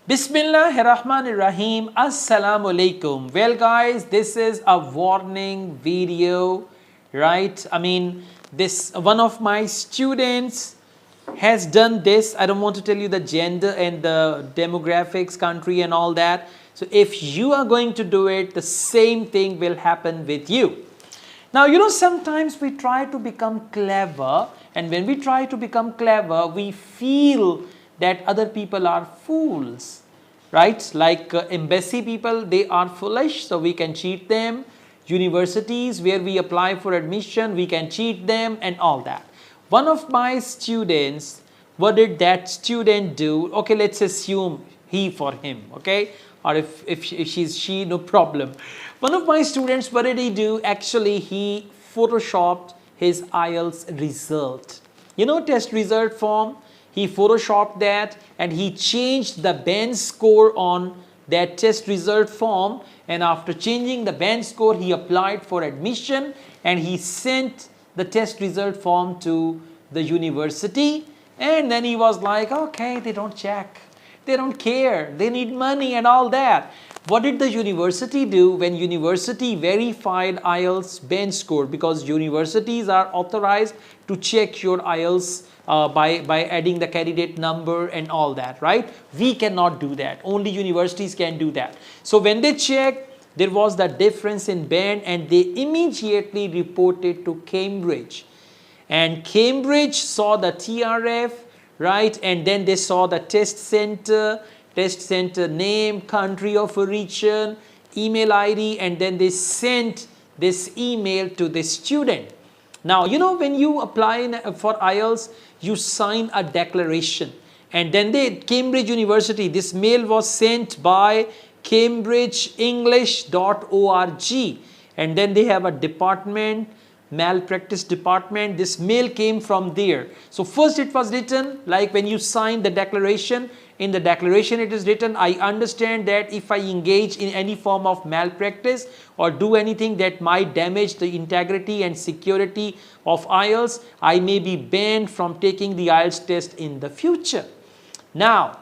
Bismillahirrahmanirrahim. Assalamu alaikum. Well guys, this is a warning video, right? This one of my students has done this. I don't want to tell you the gender and the demographics, country and all that. So if you are going to do it, the same thing will happen with you. Now, sometimes we try to become clever, and when we try to become clever, we feel that other people are fools, right? Like embassy people, they are foolish, so we can cheat them. Universities where we apply for admission, we can cheat them and all that. One of my students, what did that student do? Okay, let's assume he for him, okay? Or if she, no problem. One of my students, what did he do? Actually, he photoshopped his IELTS result. Test result form? He photoshopped that and he changed the band score on that test result form, and after changing the band score, he applied for admission and he sent the test result form to the university, and then he was like, okay, they don't check, they don't care, they need money and all that. What did the university do? When university verified IELTS band score, because universities are authorized to check your IELTS by adding the candidate number and all that, right? We cannot do that. Only universities can do that. So when they checked, there was the difference in band, and they immediately reported to Cambridge. And Cambridge saw the TRF, right? And then they saw the test center name, country of origin, email ID, and then they sent this email to the student. Now, when you apply for IELTS, you sign a declaration, and then Cambridge University, this mail was sent by cambridgeenglish.org, and then they have a department, malpractice department. This mail came from there. So first it was written, like when you sign the declaration, in the declaration it is written, I understand that if I engage in any form of malpractice or do anything that might damage the integrity and security of IELTS, I may be banned from taking the IELTS test in the future. Now,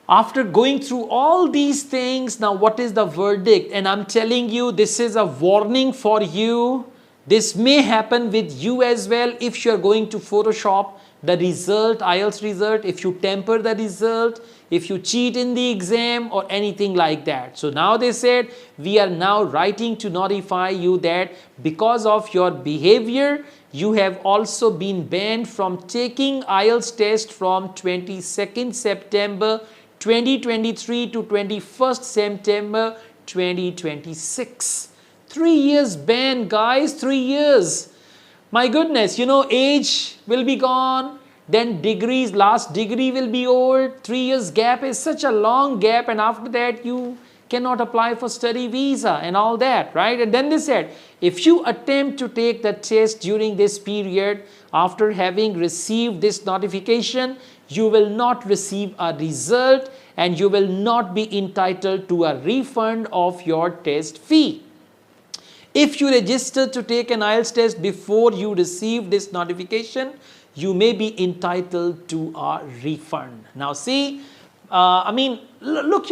after going through all these things, now what is the verdict? And I'm telling you, this is a warning for you. This may happen with you as well if you are going to Photoshop the result, IELTS result, if you temper the result, if you cheat in the exam or anything like that. So now they said, we are now writing to notify you that because of your behavior, you have also been banned from taking IELTS test from 22nd September 2023 to 21st September 2026. 3 years ban, guys, 3 years. My goodness, age will be gone, then degrees, last degree will be old. 3 years gap is such a long gap, and after that you cannot apply for study visa and all that, right? And then they said, if you attempt to take the test during this period after having received this notification, you will not receive a result and you will not be entitled to a refund of your test fee. If you register to take an IELTS test before you receive this notification, you may be entitled to a refund. Now see, look,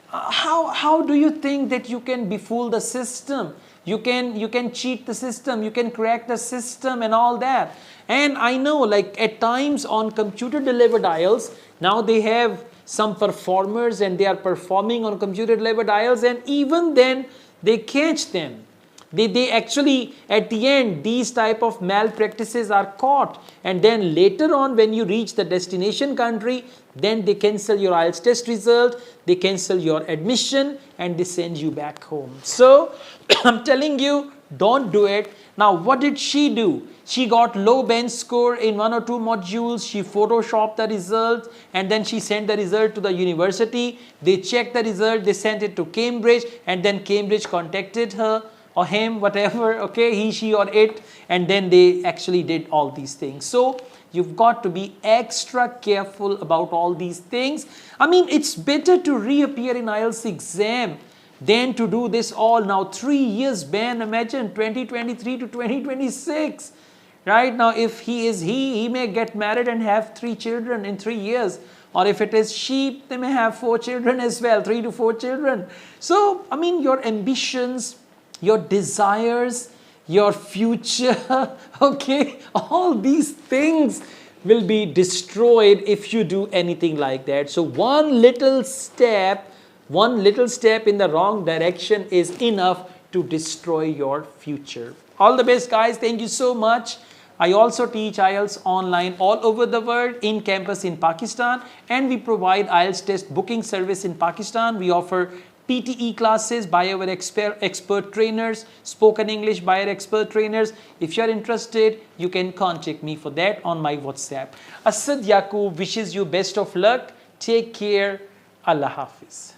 how do you think that you can befool the system? You can cheat the system, you can crack the system and all that. And I know, like at times on computer delivered IELTS, now they have some performers and they are performing on computer delivered IELTS, and even then they catch them. They actually, at the end, these type of malpractices are caught, and then later on when you reach the destination country, then they cancel your IELTS test result, they cancel your admission, and they send you back home. So I'm telling you, don't do it. Now what did she do? She got low band score in 1 or 2 modules, she photoshopped the result, and then she sent the result to the university. They checked the result, they sent it to Cambridge, and then Cambridge contacted her or him, whatever, okay, he, she or it, and then they actually did all these things. So you've got to be extra careful about all these things. It's better to reappear in IELTS exam than to do this all. Now 3 years ban, imagine 2023 to 2026. Right now, if he may get married and have 3 children in 3 years, or if it is sheep, they may have 4 children as well, 3 to 4 children. So, I mean, your ambitions, your desires, your future, okay, all these things will be destroyed if you do anything like that. So one little step in the wrong direction is enough to destroy your future. All the best, guys. Thank you so much. I also teach IELTS online all over the world, in campus in Pakistan, and we provide IELTS test booking service in Pakistan. We offer PTE classes by our expert trainers, spoken English by our expert trainers. If you are interested, you can contact me for that on my WhatsApp. Asad Yaqub wishes you best of luck. Take care. Allah Hafiz.